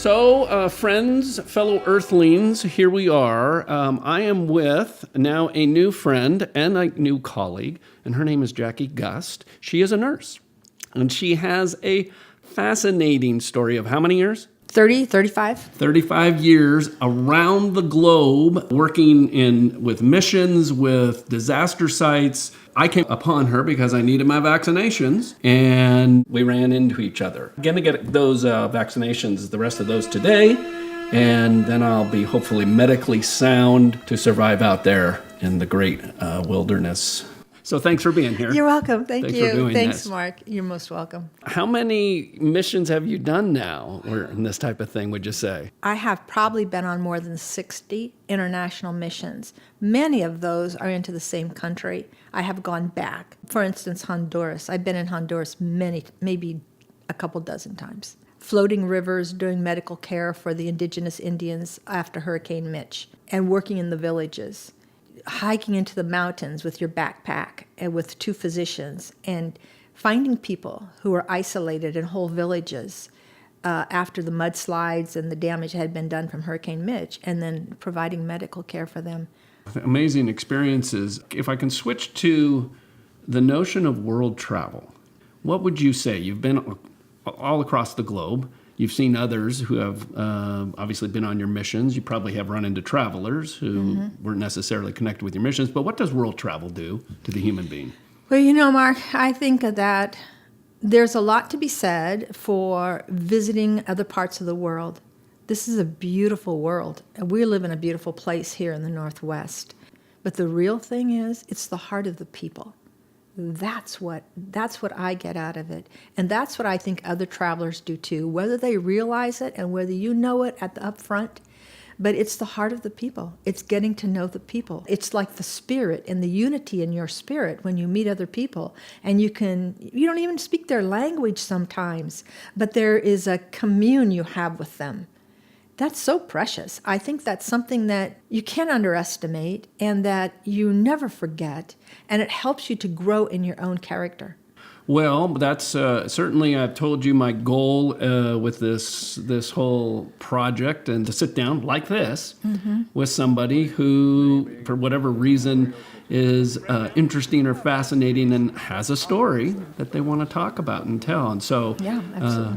So, friends, fellow Earthlings, here we are. I am with now a new friend and a new colleague, and her name is Jackie Gust. She is a nurse, and she has a fascinating story of how many years? 35. 35 years around the globe, working with missions, with disaster sites. I came upon her because I needed my vaccinations, and we ran into each other. I'm going to get those vaccinations, the rest of those today, and then I'll be hopefully medically sound to survive out there in the great wilderness. So thanks for being here. You're welcome. Thanks you. For doing Thanks, this. Mark. You're most welcome. How many missions have you done now in this type of thing, would you say? I have probably been on more than 60 international missions. Many of those are into the same country. I have gone back. For instance, Honduras. I've been in Honduras maybe a couple dozen times. Floating rivers, doing medical care for the indigenous Indians after Hurricane Mitch, and working in the villages. Hiking into the mountains with your backpack and with 2 physicians and finding people who are isolated in whole villages after the mudslides and the damage had been done from Hurricane Mitch, and then providing medical care for them. Amazing experiences. If I can switch to the notion of world travel, what would you say? You've been all across the globe. You've seen others who have obviously been on your missions. You probably have run into travelers who weren't necessarily connected with your missions. But what does world travel do to the human being? Well, Mark, I think that there's a lot to be said for visiting other parts of the world. This is a beautiful world, and we live in a beautiful place here in the Northwest. But the real thing is, it's the heart of the people. That's what I get out of it. And that's what I think other travelers do too, whether they realize it and whether you know it at the upfront. But it's the heart of the people. It's getting to know the people. It's like the spirit and the unity in your spirit when you meet other people. And you don't even speak their language sometimes, but there is a commune you have with them. That's so precious. I think that's something that you can't underestimate and that you never forget, and it helps you to grow in your own character. Well, that's certainly, I've told you my goal with this whole project, and to sit down like this with somebody who, for whatever reason, is interesting or fascinating and has a story that they want to talk about and tell. And so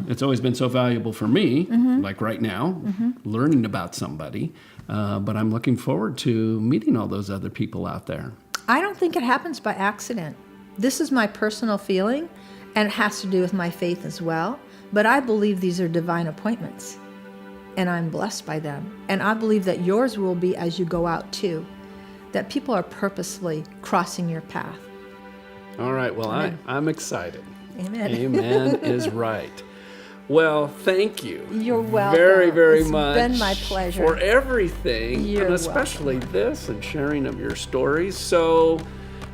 it's always been so valuable for me, like right now, learning about somebody. But I'm looking forward to meeting all those other people out there. I don't think it happens by accident. This is my personal feeling, and it has to do with my faith as well. But I believe these are divine appointments, and I'm blessed by them. And I believe that yours will be as you go out too, that people are purposely crossing your path. All right, well, I'm excited. Amen. Amen is right. Well, thank you. You're welcome. Very, very much. It's been my pleasure. For everything, You're and especially this and sharing of your stories. So,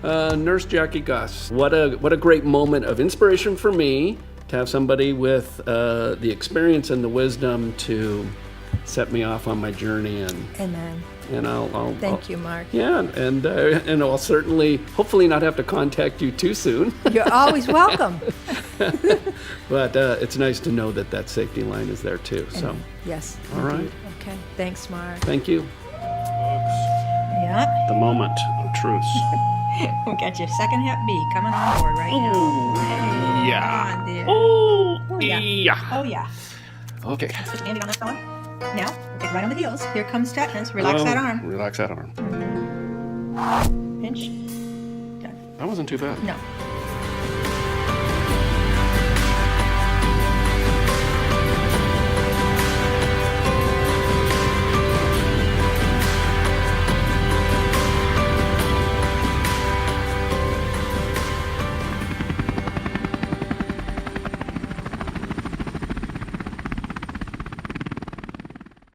Nurse Jackie Gust, what a great moment of inspiration for me to have somebody with the experience and the wisdom to set me off on my journey. And Amen. And I'll Thank you, Mark. Yeah, and I'll certainly, hopefully, not have to contact you too soon. You're always welcome. But it's nice to know that safety line is there too. So yes. All indeed. right. Okay. Thanks, Mark. Thank you. Yeah. The moment of truth. We got your second Hep B coming on board right now. Hey, Yeah. come on, dear. Oh, yeah. yeah. Oh, yeah. Okay. Put your hand on this fella. Now, we'll take it right on the heels. Here comes tetanus. Relax that arm. Relax that arm. Pinch. Done. That wasn't too bad. No.